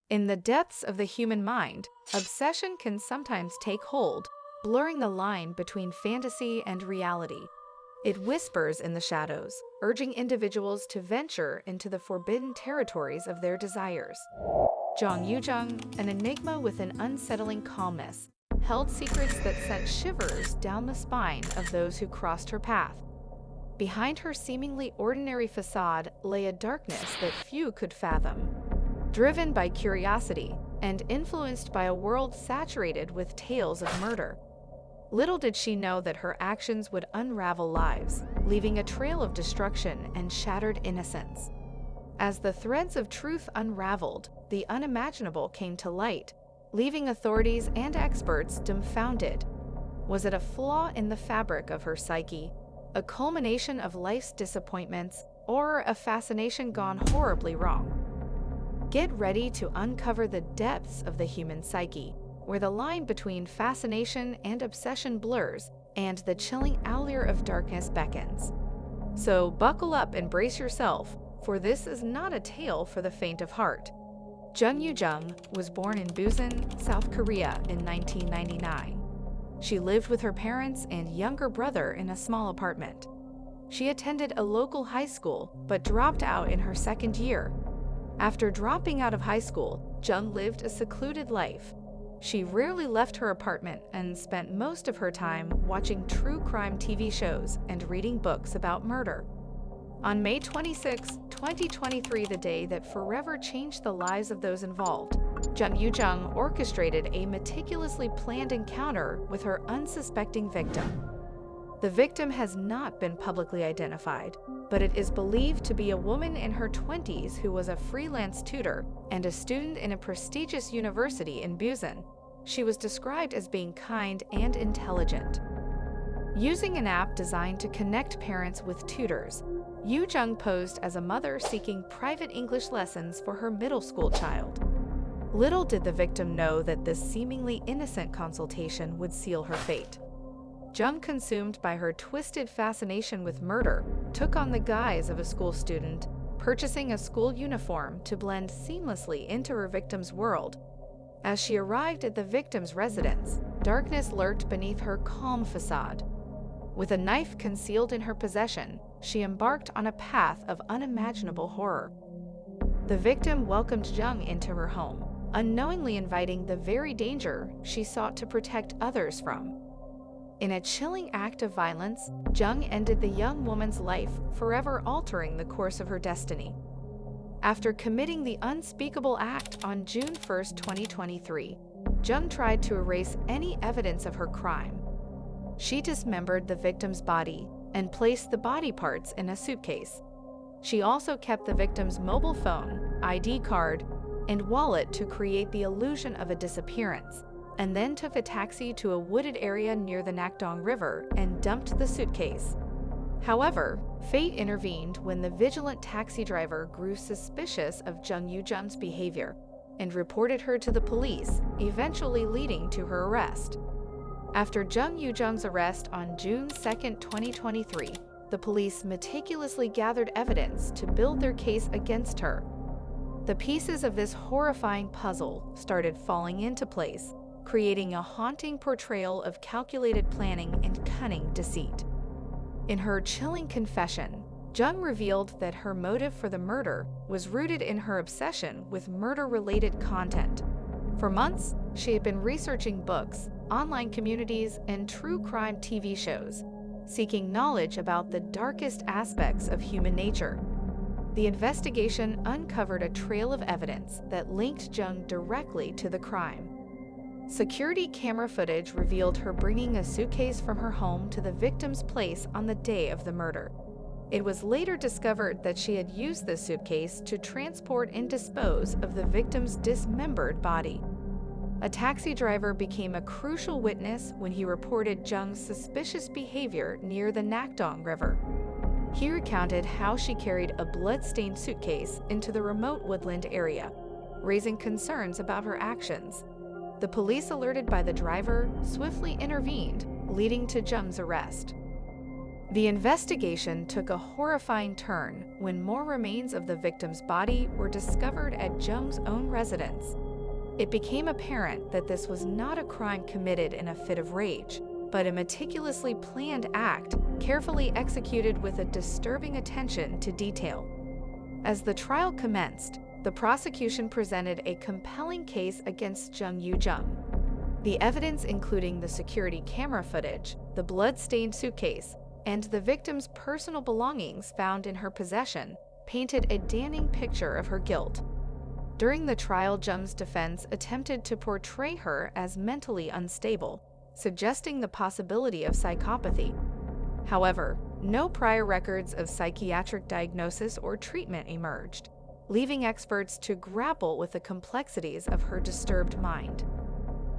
In the depths of the human mind, obsession can sometimes take hold, blurring the line between fantasy and reality. It whispers in the shadows, urging individuals to venture into the forbidden territories of their desires. Yoo-jung, an enigma with an unsettling calmness, held secrets that sent shivers down the spine of those who crossed her path. Behind her seemingly ordinary facade lay a darkness that few could fathom. Driven by curiosity and influenced by a world saturated with tales of murder, little did she know that her actions would unravel lives, leaving a trail of destruction and shattered innocence. As the threads of truth unraveled, the unimaginable came to light, leaving authorities and experts dumbfounded. Was it a flaw in the fabric of her psyche, a culmination of life's disappointments, or a fascination gone horribly wrong? Get ready to uncover the depths of the human psyche, where the line between fascination and obsession blurs, and the chilling allure of darkness beckons. So buckle up and brace yourself, for this is not a tale for the faint of heart. Yoo-jung was born in Busan, South Korea in 1999. She lived with her parents and younger brother in a small apartment. She attended a local high school but dropped out in her second year. After dropping out of high school, Jung lived a secluded life. She rarely left her apartment and spent most of her time watching true crime TV shows and reading books about murder. On May 26, 2023, the day that forever changed the lives of those involved, Yoo-jung orchestrated a meticulously planned encounter with her unsuspecting victim. The victim has not been publicly identified, but it is believed to be a woman in her 20s who was a freelance tutor and a student in a prestigious university in Busan. She was described as being kind and intelligent. Using an app designed to connect parents with tutors, Yoo-jung posed as a mother seeking private English lessons for her middle school child. Little did the victim know that this seemingly innocent consultation would seal her fate. Jung, consumed by her twisted fascination with murder, took on the guise of a school student, purchasing a school uniform to blend seamlessly into her victim's world. As she arrived at the victim's residence, darkness lurked beneath her calm facade. With a knife concealed in her possession, she embarked on a path of unimaginable horror. The victim welcomed Jung into her home, unknowingly inviting the very danger she sought to protect others from. In a chilling act of violence, Jung ended the young woman's life, forever altering the course of her destiny. After committing the unspeakable act on June 1, 2023, Jung tried to erase any evidence of her crime. She dismembered the victim's body and placed the body parts in a suitcase. She also kept the victim's mobile phone, ID card, and wallet to create the illusion of a disappearance, and then took a taxi to a wooded area near the Nakdong River and dumped the suitcase. However, fate intervened when the vigilant taxi driver grew suspicious of Yoo-jung's behavior and reported her to the police, eventually leading to her arrest. After Yoo-jung's arrest on June 2, 2023, the police meticulously gathered evidence to build their case against her. The pieces of this horrifying puzzle started falling into place, creating a haunting portrayal of calculated planning and cunning deceit. In her chilling confession, Jung revealed that her motive for the murder was rooted in her obsession with murder-related content. For months, she had been researching books, online communities, and true crime TV shows, seeking knowledge about the darkest aspects of human nature. The investigation uncovered a trail of evidence that linked Jung directly to the crime. Security camera footage revealed her bringing a suitcase from her home to the victim's place on the day of the murder. It was later discovered that she had used this suitcase to transport and dispose of the victim's dismembered body. A taxi driver became a crucial witness when he reported Jung's suspicious behavior near the Nakdong River. He recounted how she carried a blood-stained suitcase into the remote woodland area, raising concerns about her actions. The police, alerted by the driver, swiftly intervened, leading to Jung's arrest. The investigation took a horrifying turn when more remains of the victim's body were discovered at Jung's own residence. It became apparent that this was not a crime committed in a fit of rage, but a meticulously planned act, carefully executed with a disturbing attention to detail. As the trial commenced, the prosecution presented a compelling case against Yoo-jung. The evidence, including the security camera footage, the blood-stained suitcase, and the victim's personal belongings found in her possession, painted a damning picture of her guilt. During the trial, Jung's defense attempted to portray her as mentally unstable, suggesting the possibility of psychopathy. However, no prior records of psychiatric diagnosis or treatment emerged, leaving experts to grapple with the complexities of her disturbed mind.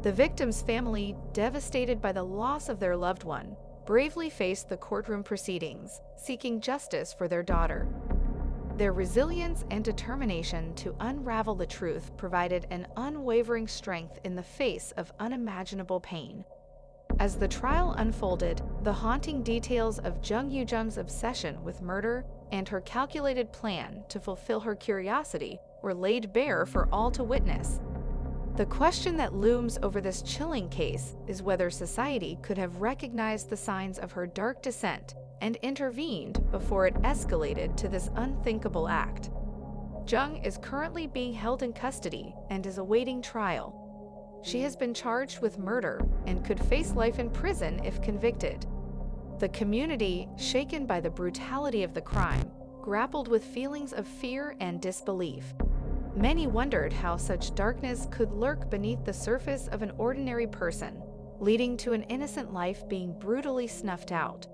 The victim's family, devastated by the loss of their loved one, bravely faced the courtroom proceedings, seeking justice for their daughter. Their resilience and determination to unravel the truth provided an unwavering strength in the face of unimaginable pain. As the trial unfolded, the haunting details of Yoo-jung's obsession with murder and her calculated plan to fulfill her curiosity were laid bare for all to witness. The question that looms over this chilling case is whether society could have recognized the signs of her dark descent and intervened before it escalated to this unthinkable act. Jung is currently being held in custody and is awaiting trial. She has been charged with murder and could face life in prison if convicted. The community, shaken by the brutality of the crime, grappled with feelings of fear and disbelief. Many wondered how such darkness could lurk beneath the surface of an ordinary person, leading to an innocent life being brutally snuffed out.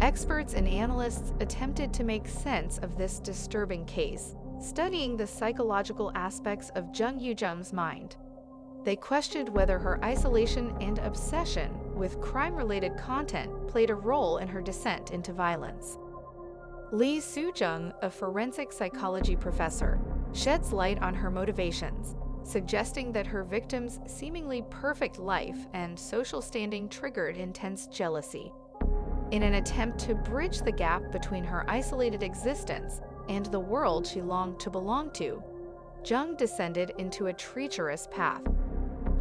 Experts and analysts attempted to make sense of this disturbing case, studying the psychological aspects of Yoo-jung's mind. They questioned whether her isolation and obsession with crime-related content played a role in her descent into violence. Lee Soo-jung, a forensic psychology professor, sheds light on her motivations, suggesting that her victim's seemingly perfect life and social standing triggered intense jealousy. In an attempt to bridge the gap between her isolated existence and the world she longed to belong to, Jung descended into a treacherous path.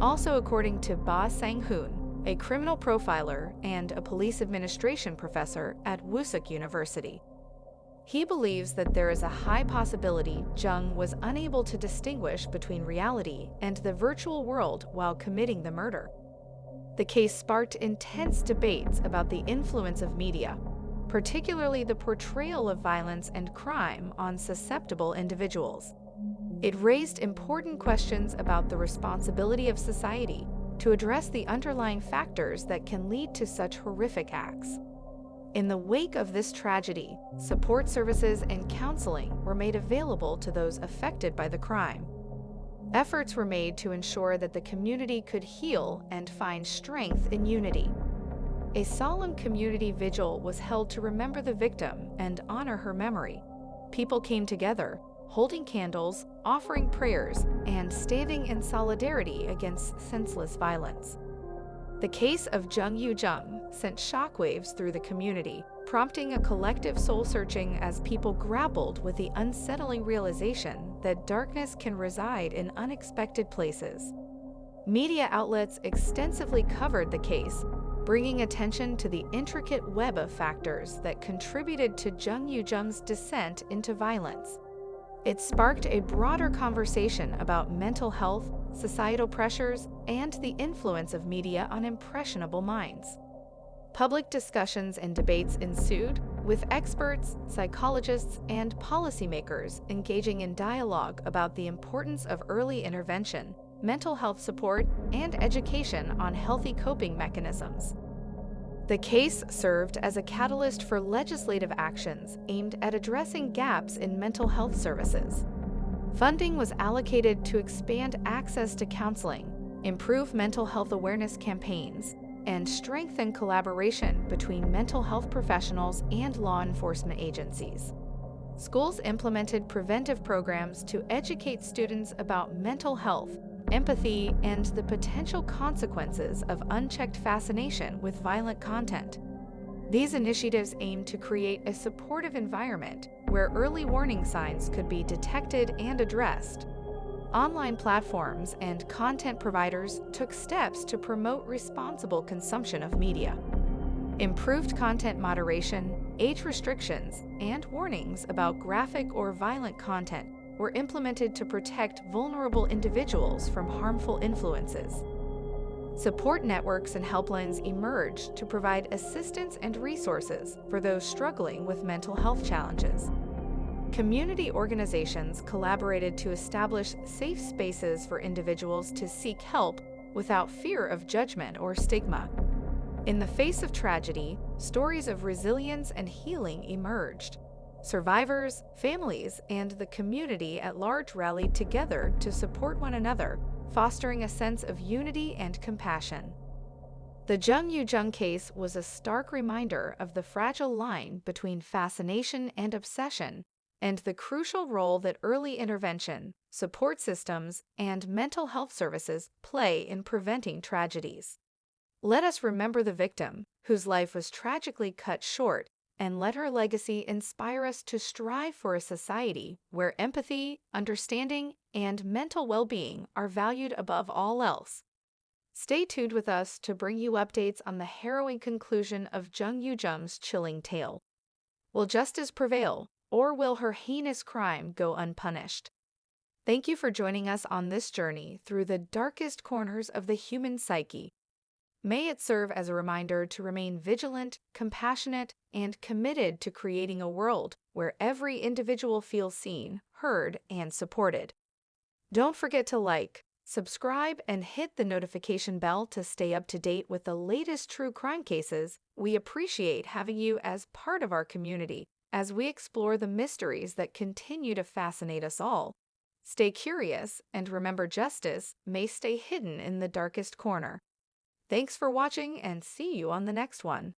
Also, according to Ba Sang-hoon, a criminal profiler and a police administration professor at Woosuk University, he believes that there is a high possibility Jung was unable to distinguish between reality and the virtual world while committing the murder. The case sparked intense debates about the influence of media, particularly the portrayal of violence and crime on susceptible individuals. It raised important questions about the responsibility of society to address the underlying factors that can lead to such horrific acts. In the wake of this tragedy, support services and counseling were made available to those affected by the crime. Efforts were made to ensure that the community could heal and find strength in unity. A solemn community vigil was held to remember the victim and honor her memory. People came together, holding candles, offering prayers, and standing in solidarity against senseless violence. The case of Yoo-jung sent shockwaves through the community, prompting a collective soul-searching as people grappled with the unsettling realization that darkness can reside in unexpected places. Media outlets extensively covered the case, bringing attention to the intricate web of factors that contributed to Yoo-jung's descent into violence. It sparked a broader conversation about mental health, societal pressures, and the influence of media on impressionable minds. Public discussions and debates ensued, with experts, psychologists, and policymakers engaging in dialogue about the importance of early intervention, mental health support, and education on healthy coping mechanisms. The case served as a catalyst for legislative actions aimed at addressing gaps in mental health services. Funding was allocated to expand access to counseling, improve mental health awareness campaigns, and strengthen collaboration between mental health professionals and law enforcement agencies. Schools implemented preventive programs to educate students about mental health, empathy, and the potential consequences of unchecked fascination with violent content. These initiatives aim to create a supportive environment where early warning signs could be detected and addressed. Online platforms and content providers took steps to promote responsible consumption of media. Improved content moderation, age restrictions, and warnings about graphic or violent content were implemented to protect vulnerable individuals from harmful influences. Support networks and helplines emerged to provide assistance and resources for those struggling with mental health challenges. Community organizations collaborated to establish safe spaces for individuals to seek help without fear of judgment or stigma. In the face of tragedy, stories of resilience and healing emerged. Survivors, families, and the community at large rallied together to support one another, fostering a sense of unity and compassion. The Yoo-jung case was a stark reminder of the fragile line between fascination and obsession, and the crucial role that early intervention, support systems, and mental health services play in preventing tragedies. Let us remember the victim, whose life was tragically cut short, and let her legacy inspire us to strive for a society where empathy, understanding, and mental well-being are valued above all else. Stay tuned with us to bring you updates on the harrowing conclusion of Yoo-jung's chilling tale. Will justice prevail, or will her heinous crime go unpunished? Thank you for joining us on this journey through the darkest corners of the human psyche. May it serve as a reminder to remain vigilant, compassionate, and committed to creating a world where every individual feels seen, heard, and supported. Don't forget to like, subscribe, and hit the notification bell to stay up to date with the latest true crime cases. We appreciate having you as part of our community as we explore the mysteries that continue to fascinate us all. Stay curious, and remember, justice may stay hidden in the darkest corner. Thanks for watching, and see you on the next one.